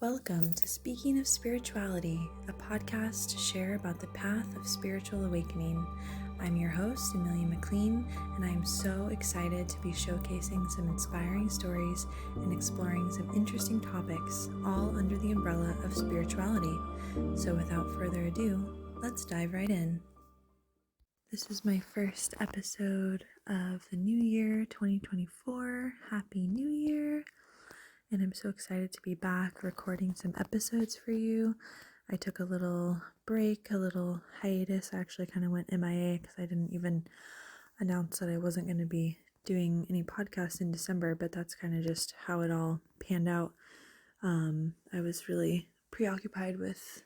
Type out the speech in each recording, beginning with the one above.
Welcome to Speaking of Spirituality, a podcast to share about the path of spiritual awakening. I'm your host, Amelia McLean, and I am so excited to be showcasing some inspiring stories and exploring some interesting topics, all under the umbrella of spirituality. So without further ado, let's dive right in. This is my first episode of the new year, 2024. Happy New Year! And I'm so excited to be back recording some episodes for you. I took a little break, a little hiatus. I actually kind of went MIA because I didn't even announce that I wasn't going to be doing any podcasts in December, but that's kind of just how it all panned out. I was really preoccupied with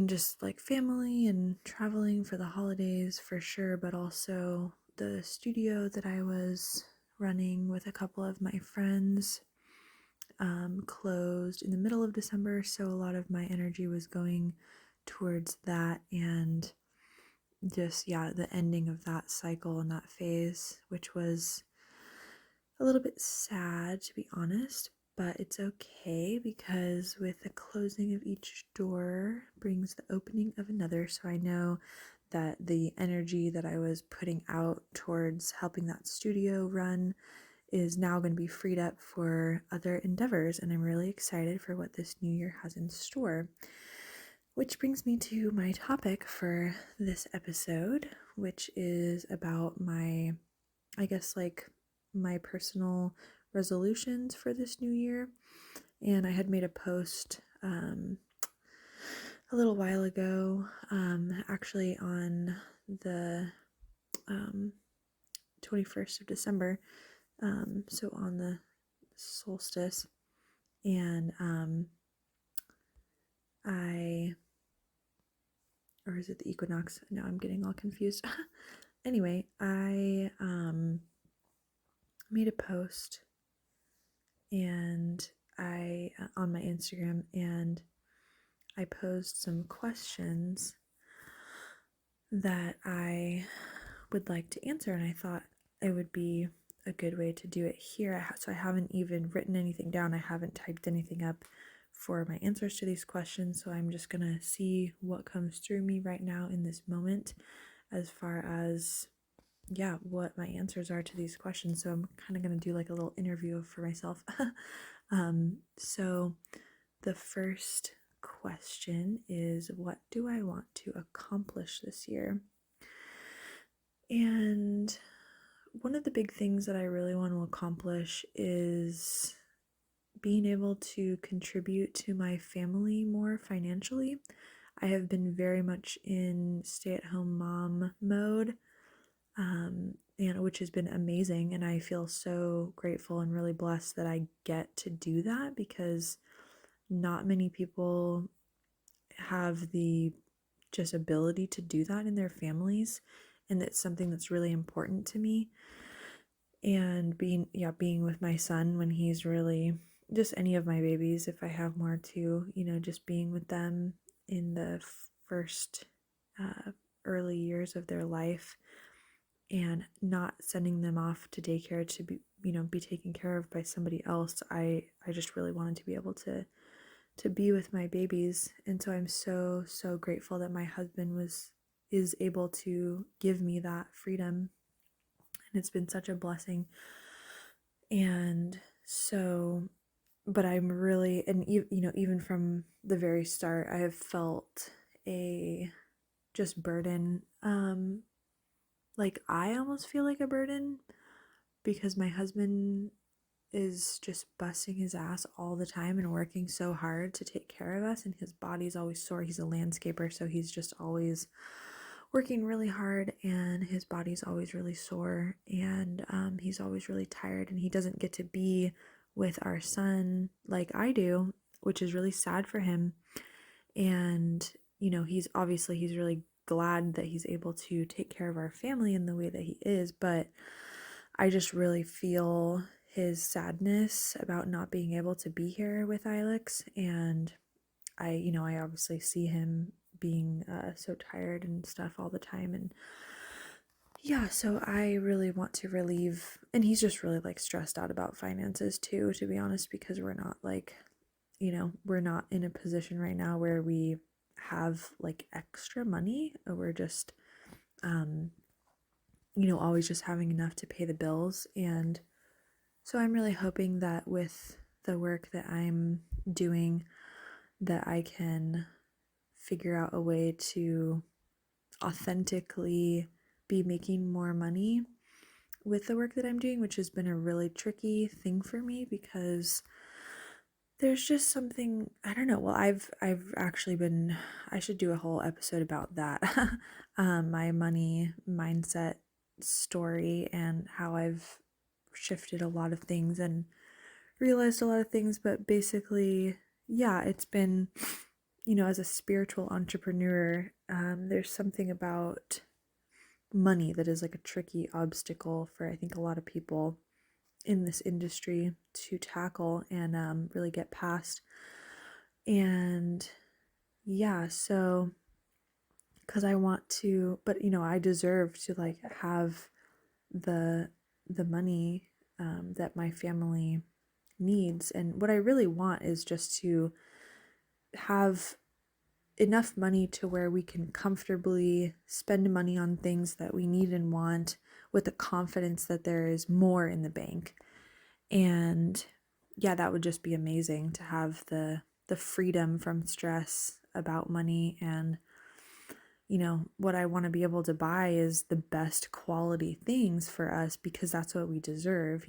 just like family and traveling for the holidays for sure, but also the studio that I was running with a couple of my friends closed in the middle of December, so a lot of my energy was going towards that and just the ending of that cycle and that phase, which was a little bit sad, to be honest, but it's okay because with the closing of each door brings the opening of another. So I know that the energy that I was putting out towards helping that studio run is now going to be freed up for other endeavors, and I'm really excited for what this new year has in store. Which brings me to my topic for this episode, which is about my personal resolutions for this new year. And I had made a post a little while ago, actually on the 21st of December, so on the solstice, and or is it the equinox? Now I'm getting all confused. Anyway, I made a post and I on my Instagram, and I posed some questions that I would like to answer, and I thought it would be a good way to do it here. So I haven't even written anything down. I haven't typed anything up for my answers to these questions, so I'm just gonna see what comes through me right now in this moment as far as what my answers are to these questions. So I'm kind of gonna do like a little interview for myself. So the first question is, what do I want to accomplish this year? And one of the big things that I really want to accomplish is being able to contribute to my family more financially. I have been very much in stay-at-home mom mode, and which has been amazing, and I feel so grateful and really blessed that I get to do that, because not many people have the just ability to do that in their families, and it's something that's really important to me. And being with my son when he's really, just any of my babies, if I have more too, just being with them in the first early years of their life and not sending them off to daycare to be taken care of by somebody else. I just really wanted to be able to be with my babies, and so I'm so grateful that my husband is able to give me that freedom, and it's been such a blessing. And so, but I'm really, and even from the very start, I have felt a just burden, like I almost feel like a burden, because my husband is just busting his ass all the time and working so hard to take care of us, and his body's always sore. He's a landscaper, so he's just always working really hard, and his body's always really sore, and he's always really tired, and he doesn't get to be with our son like I do, which is really sad for him. And he's really glad that he's able to take care of our family in the way that he is, but I just really feel his sadness about not being able to be here with Ilex, and I obviously see him being so tired and stuff all the time, and Yeah, so I really want to relieve, and he's just really like stressed out about finances too, to be honest, because we're not like, we're not in a position right now where we have like extra money. We're just, um, always just having enough to pay the bills. And so I'm really hoping that with the work that I'm doing, that I can figure out a way to authentically be making more money with the work that I'm doing, which has been a really tricky thing for me because there's just something, I don't know. Well, I've actually been, I should do a whole episode about that. My money mindset story and how I've shifted a lot of things and realized a lot of things, but basically, yeah, it's been, as a spiritual entrepreneur, there's something about money that is like a tricky obstacle for I think a lot of people in this industry to tackle and really get past. And yeah, so because I want to, but I deserve to like have the money that my family needs, and what I really want is just to have enough money to where we can comfortably spend money on things that we need and want with the confidence that there is more in the bank. And yeah, that would just be amazing to have the freedom from stress about money. And what I want to be able to buy is the best quality things for us because that's what we deserve.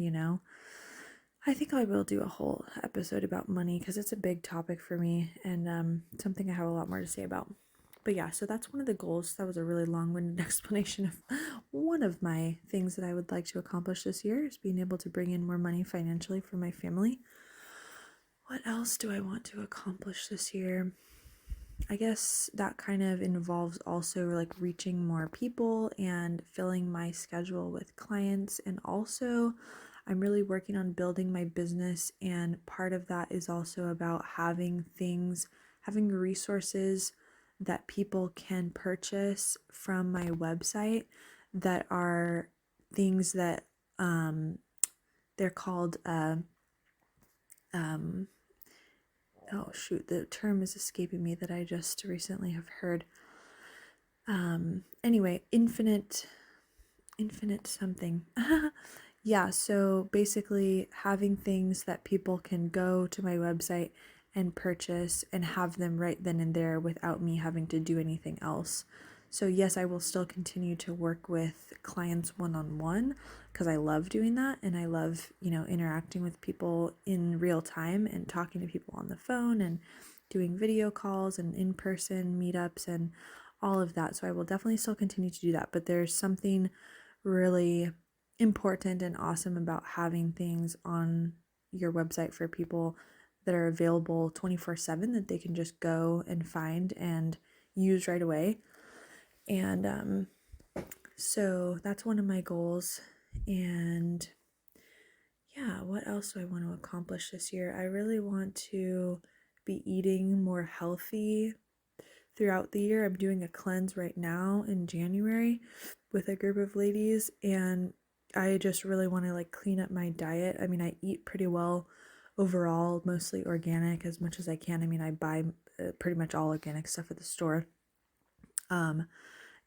I think I will do a whole episode about money because it's a big topic for me and something I have a lot more to say about. But yeah, so that's one of the goals. That was a really long-winded explanation of one of my things that I would like to accomplish this year is being able to bring in more money financially for my family. What else do I want to accomplish this year? I guess that kind of involves also like reaching more people and filling my schedule with clients. And also, I'm really working on building my business. And part of that is also about having resources that people can purchase from my website that are things that they're called um, oh shoot, the term is escaping me that I just recently have heard. Anyway, infinite something. Yeah, so basically having things that people can go to my website and purchase and have them right then and there without me having to do anything else. So yes, I will still continue to work with clients one-on-one because I love doing that and I love, interacting with people in real time and talking to people on the phone and doing video calls and in-person meetups and all of that. So I will definitely still continue to do that, but there's something really important and awesome about having things on your website for people that are available 24/7 that they can just go and find and use right away. And so that's one of my goals. And yeah, what else do I want to accomplish this year? I really want to be eating more healthy throughout the year. I'm doing a cleanse right now in January with a group of ladies, and I just really want to like clean up my diet. I mean, I eat pretty well overall, mostly organic as much as I can. I mean, I buy pretty much all organic stuff at the store.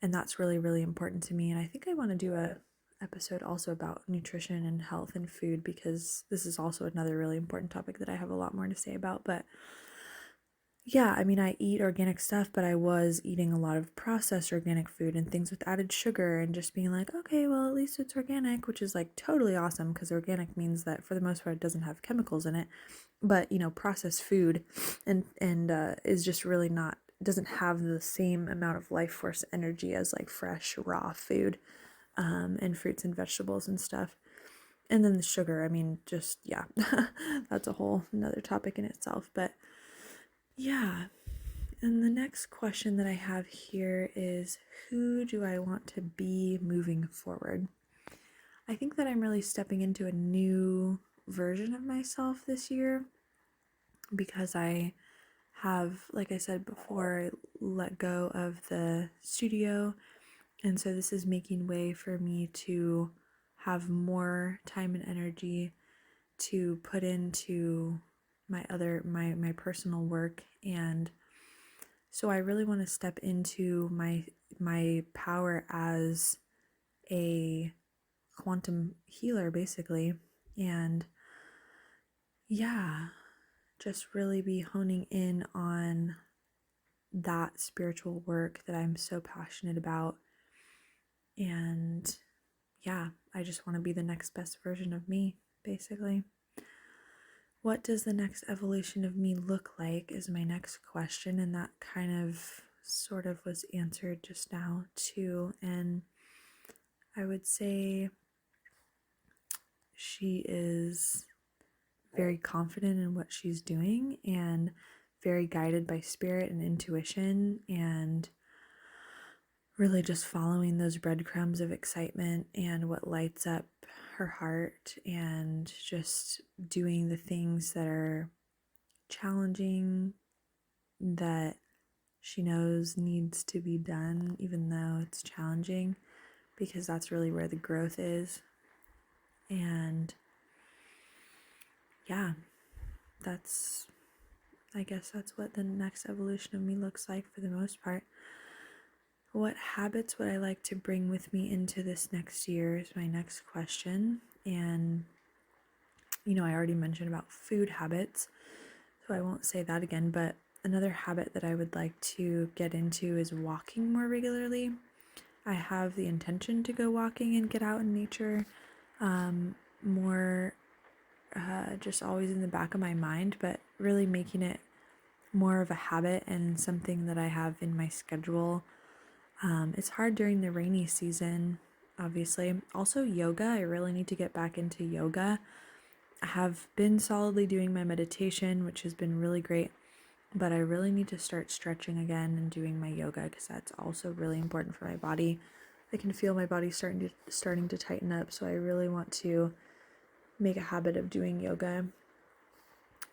And that's really, really important to me. And I think I want to do a episode also about nutrition and health and food because this is also another really important topic that I have a lot more to say about. But yeah, I mean, I eat organic stuff, but I was eating a lot of processed organic food and things with added sugar and just being like, okay, well, at least it's organic, which is like totally awesome because organic means that for the most part it doesn't have chemicals in it. But, processed food and is just really not, doesn't have the same amount of life force energy as like fresh, raw food and fruits and vegetables and stuff. And then the sugar, I mean, just, yeah, that's a whole another topic in itself. But yeah, and the next question that I have here is who do I want to be moving forward? I think that I'm really stepping into a new version of myself this year because I have, like I said before, let go of the studio And so this is making way for me to have more time and energy to put into my personal work. And so I really want to step into my power as a quantum healer, basically. And yeah, just really be honing in on that spiritual work that I'm so passionate about. And yeah, I just want to be the next best version of me, basically. What does the next evolution of me look like is my next question. And that kind of sort of was answered just now, too. And I would say she is very confident in what she's doing and very guided by spirit and intuition, and really just following those breadcrumbs of excitement and what lights up her heart, and just doing the things that are challenging, that she knows needs to be done, even though it's challenging, because that's really where the growth is. And yeah, I guess that's what the next evolution of me looks like for the most part. What habits would I like to bring with me into this next year is my next question. And, I already mentioned about food habits, so I won't say that again. But another habit that I would like to get into is walking more regularly. I have the intention to go walking and get out in nature more, just always in the back of my mind, but really making it more of a habit and something that I have in my schedule. It's hard during the rainy season, obviously. Also, yoga. I really need to get back into yoga. I have been solidly doing my meditation, which has been really great, but I really need to start stretching again and doing my yoga, because that's also really important for my body. I can feel my body starting to tighten up, so I really want to make a habit of doing yoga.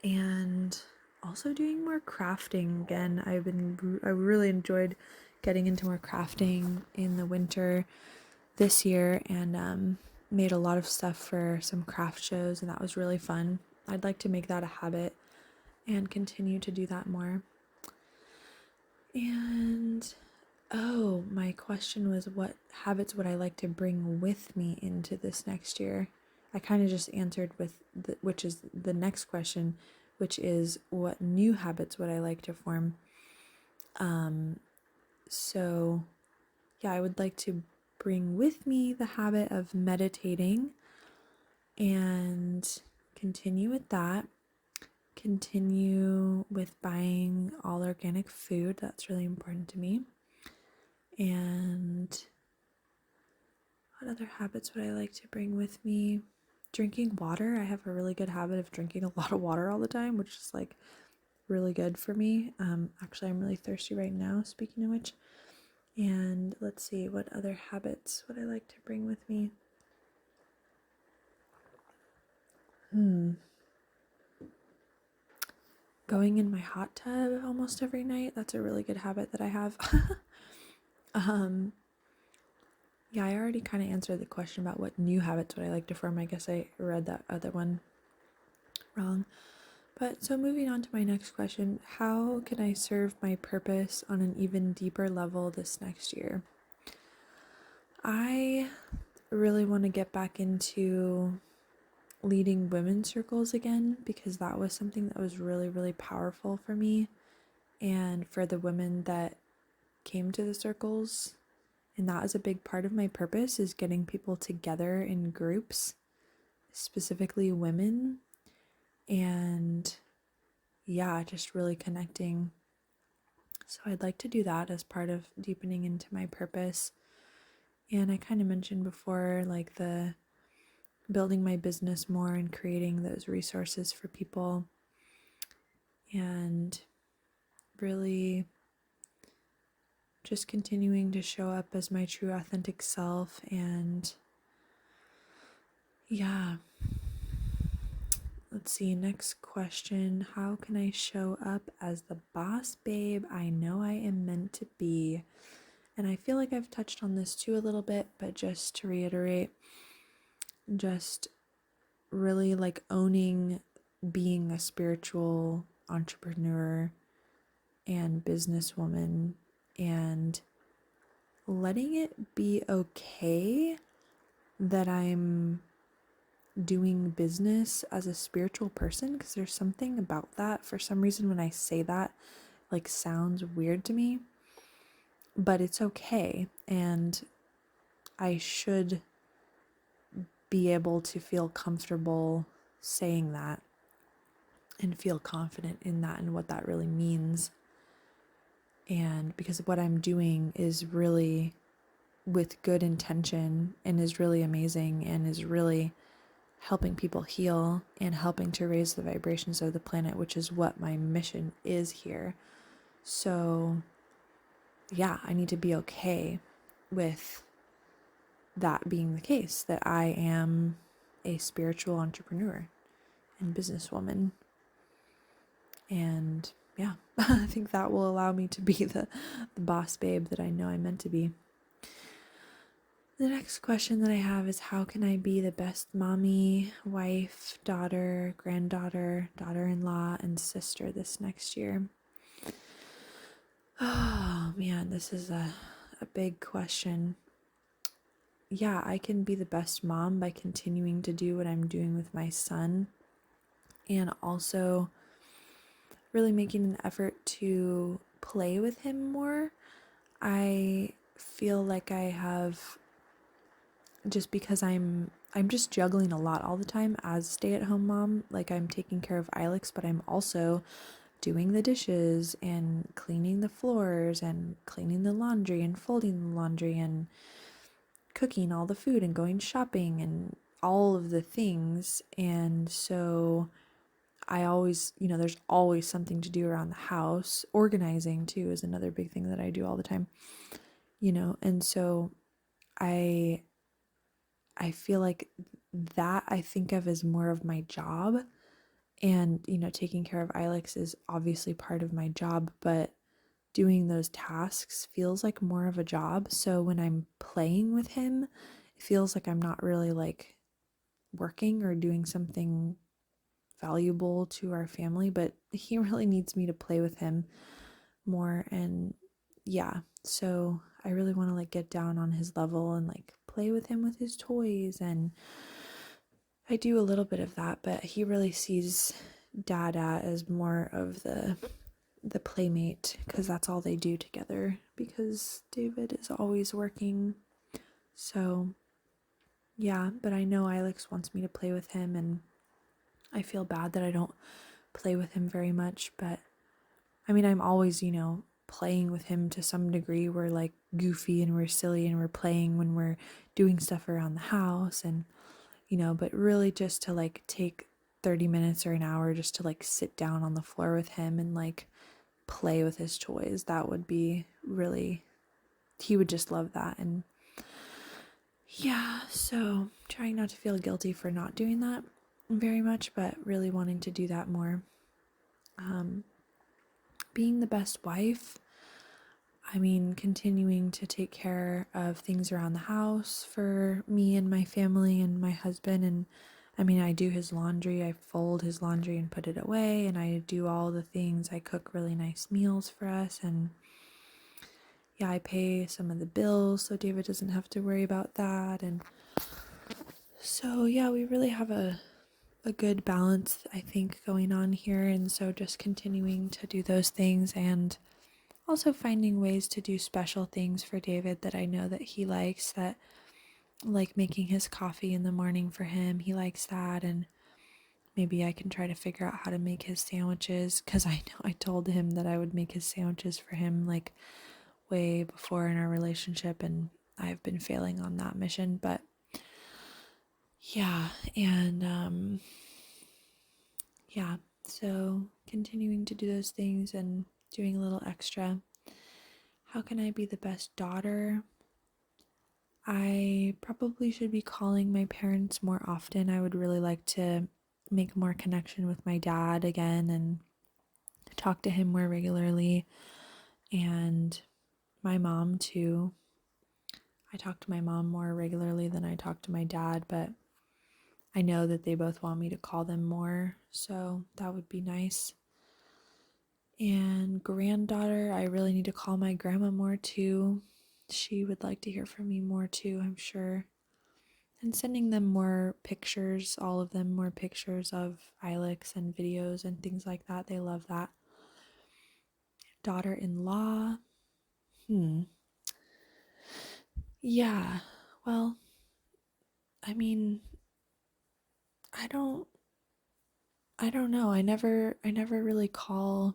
And also doing more crafting again. I really enjoyed getting into more crafting in the winter this year, and made a lot of stuff for some craft shows, and that was really fun. I'd like to make that a habit and continue to do that more. And my question was, what habits would I like to bring with me into this next year? I kind of just answered with which is the next question, which is, what new habits would I like to form? So yeah, I would like to bring with me the habit of meditating and continue with that. Continue with buying all organic food. That's really important to me. And what other habits would I like to bring with me? Drinking water. I have a really good habit of drinking a lot of water all the time, which is like really good for me. Actually, I'm really thirsty right now, speaking of which. And let's see, what other habits would I like to bring with me? Going in my hot tub almost every night. That's a really good habit that I have. Yeah, I already kind of answered the question about what new habits would I like to form. I guess I read that other one wrong. But so moving on to my next question, how can I serve my purpose on an even deeper level this next year? I really want to get back into leading women's circles again, because that was something that was really, really powerful for me and for the women that came to the circles. And that is a big part of my purpose, is getting people together in groups, specifically women, and yeah, just really connecting. So I'd like to do that as part of deepening into my purpose. And I kind of mentioned before, like the building my business more and creating those resources for people, and really just continuing to show up as my true authentic self. And yeah, let's see, next question. How can I show up as the boss babe I know I am meant to be? And I feel like I've touched on this too a little bit, but just to reiterate, just really like owning being a spiritual entrepreneur and businesswoman and letting it be okay that I'm doing business as a spiritual person, because there's something about that. For some reason, when I say that, like sounds weird to me, but it's okay. And I should be able to feel comfortable saying that and feel confident in that and what that really means. And because what I'm doing is really with good intention and is really amazing and is really helping people heal and helping to raise the vibrations of the planet, which is what my mission is here. So, yeah, I need to be okay with that being the case, that I am a spiritual entrepreneur and businesswoman. And yeah, I think that will allow me to be the boss babe that I know I'm meant to be. The next question that I have is, how can I be the best mommy, wife, daughter, granddaughter, daughter-in-law, and sister this next year? Oh man, this is a big question. Yeah, I can be the best mom by continuing to do what I'm doing with my son, and also really making an effort to play with him more. I feel like I have, just because I'm just juggling a lot all the time as a stay-at-home mom. Like, I'm taking care of Ilex, but I'm also doing the dishes and cleaning the floors and cleaning the laundry and folding the laundry and cooking all the food and going shopping and all of the things. And so I always, there's always something to do around the house. Organizing too is another big thing that I do all the time, and so I feel like that I think of as more of my job. And, taking care of Ilex is obviously part of my job, but doing those tasks feels like more of a job. So when I'm playing with him, it feels like I'm not really like working or doing something valuable to our family, but he really needs me to play with him more. And yeah, so I really want to like get down on his level and like play with him with his toys, and I do a little bit of that, but he really sees Dada as more of the playmate, because that's all they do together, because David is always working. So yeah, but I know Ilex wants me to play with him, and I feel bad that I don't play with him very much, but I mean, I'm always, playing with him to some degree. We're like goofy and we're silly and we're playing when we're doing stuff around the house, and but really just to like take 30 minutes or an hour just to like sit down on the floor with him and like play with his toys. That would be really, he would just love that. And yeah, so trying not to feel guilty for not doing that very much, but really wanting to do that more. Being the best wife, I mean, continuing to take care of things around the house for me and my family and my husband. And I mean, I do his laundry, I fold his laundry and put it away, and I do all the things. I cook really nice meals for us, and yeah, I pay some of the bills so David doesn't have to worry about that. And so yeah, we really have a good balance, I think, going on here. And so just continuing to do those things, and also finding ways to do special things for David that I know that he likes, that like making his coffee in the morning for him. He likes that. And maybe I can try to figure out how to make his sandwiches, because I know I told him that I would make his sandwiches for him like way before in our relationship, and I've been failing on that mission. But yeah, and yeah, so continuing to do those things and doing a little extra. How can I be the best daughter? I probably should be calling my parents more often. I would really like to make more connection with my dad again and talk to him more regularly. And my mom too. I talk to my mom more regularly than I talk to my dad, but I know that they both want me to call them more, so that would be nice. And granddaughter, I really need to call my grandma more too. She would like to hear from me more too, I'm sure. And sending them more pictures, all of them more pictures of Ilex and videos and things like that. They love that. Daughter-in-law. Yeah. Well, I mean, I don't I don't know. I never really call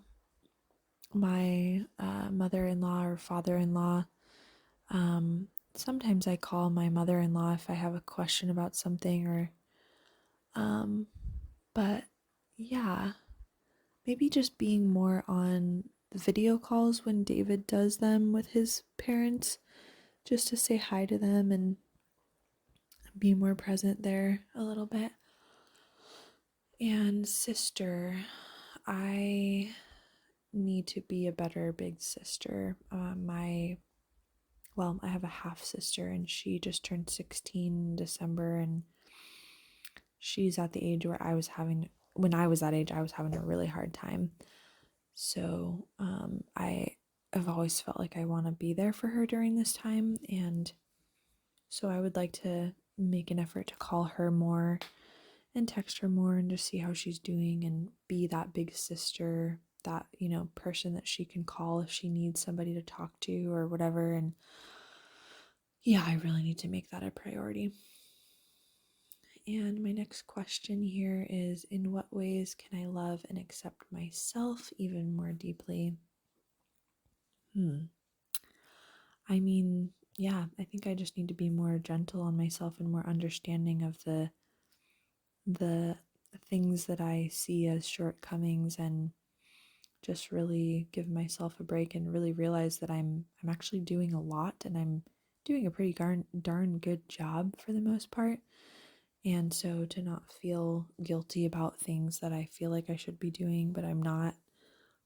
my mother-in-law or father-in-law. Sometimes I call my mother-in-law if I have a question about something or um but yeah, maybe just being more on the video calls when David does them with his parents, just to say hi to them and be more present there a little bit. And sister, I need to be a better big sister. I have a half sister and she just turned 16 in December, and she's at the age where when I was that age, I was having a really hard time. So I've always felt like I want to be there for her during this time. And so I would like to make an effort to call her more and text her more and just see how she's doing and be that big sister, that, person that she can call if she needs somebody to talk to or whatever. And yeah, I really need to make that a priority. And my next question here is, in what ways can I love and accept myself even more deeply? I mean, yeah, I think I just need to be more gentle on myself and more understanding of the things that I see as shortcomings, and just really give myself a break and really realize that I'm actually doing a lot, and I'm doing a pretty darn good job for the most part. And so to not feel guilty about things that I feel like I should be doing but I'm not,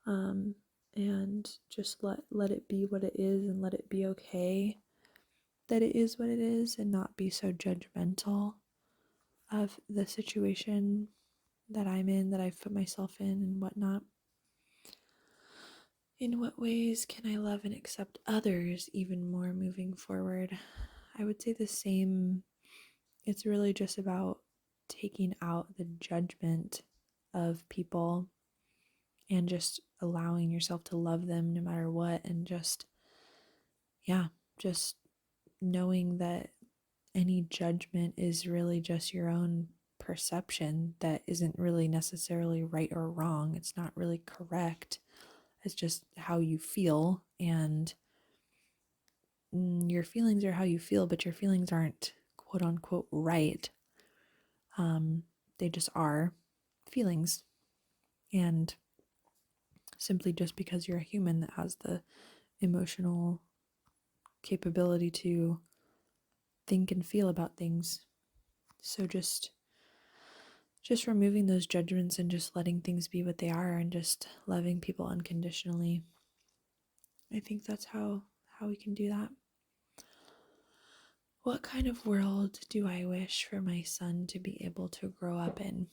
and just let it be what it is, and let it be okay that it is what it is, and not be so judgmental of the situation that I'm in, that I've put myself in, and whatnot. In what ways can I love and accept others even more moving forward? I would say the same. It's really just about taking out the judgment of people and just allowing yourself to love them no matter what, and just knowing that any judgment is really just your own perception that isn't really necessarily right or wrong. It's not really correct. It's just how you feel, and your feelings are how you feel, but your feelings aren't quote unquote right. They just are feelings. And simply just because you're a human that has the emotional capability to think and feel about things. So just removing those judgments and just letting things be what they are, and just loving people unconditionally. I think that's how we can do that. What kind of world do I wish for my son to be able to grow up in?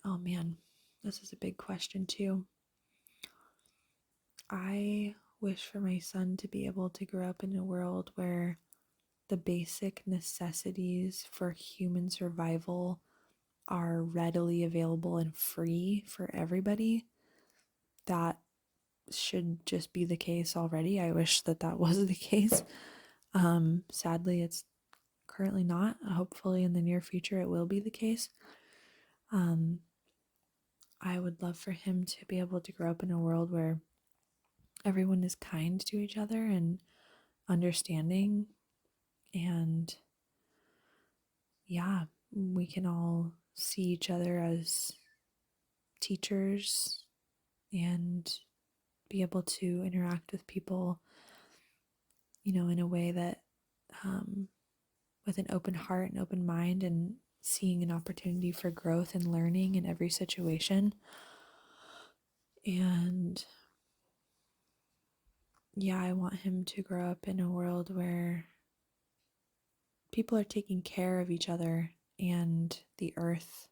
Oh man, this is a big question too. I wish for my son to be able to grow up in a world where the basic necessities for human survival are readily available and free for everybody. That should just be the case already. I wish that was the case. Sadly, it's currently not. Hopefully, in the near future, it will be the case. I would love for him to be able to grow up in a world where everyone is kind to each other and understanding, and yeah, we can all see each other as teachers and be able to interact with people, in a way that, with an open heart and open mind, and seeing an opportunity for growth and learning in every situation. And yeah, I want him to grow up in a world where people are taking care of each other and the earth.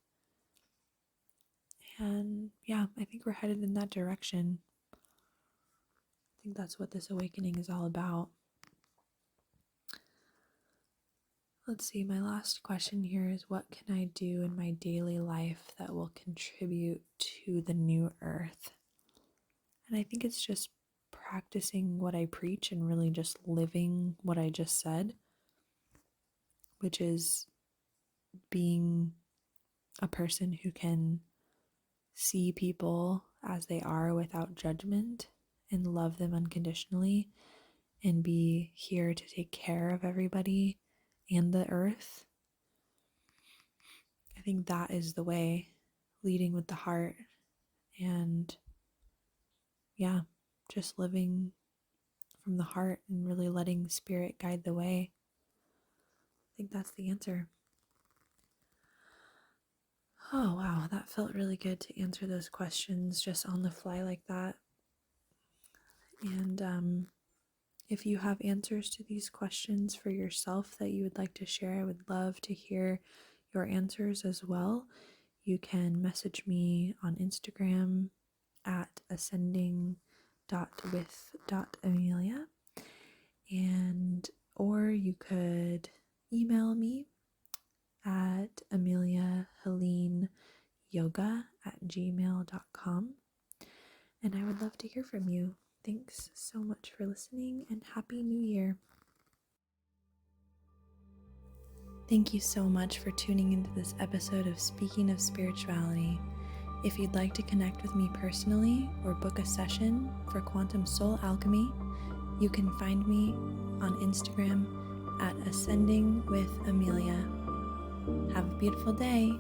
And yeah, I think we're headed in that direction. I think that's what this awakening is all about. Let's see, my last question here is, what can I do in my daily life that will contribute to the new earth? And I think it's just practicing what I preach and really just living what I just said, which is being a person who can see people as they are without judgment and love them unconditionally and be here to take care of everybody and the earth. I think that is the way, leading with the heart and yeah, just living from the heart and really letting spirit guide the way. I think that's the answer. Oh, wow, that felt really good to answer those questions just on the fly like that. And if you have answers to these questions for yourself that you would like to share, I would love to hear your answers as well. You can message me on Instagram at ascending.with.amelia, and or you could email me at ameliaheleneyoga@gmail.com, and I would love to hear from you. Thanks so much for listening, and Happy New Year. Thank you so much for tuning into this episode of Speaking of Spirituality. If you'd like to connect with me personally or book a session for Quantum Soul Alchemy, you can find me on Instagram at Ascending with Amelia. Have a beautiful day.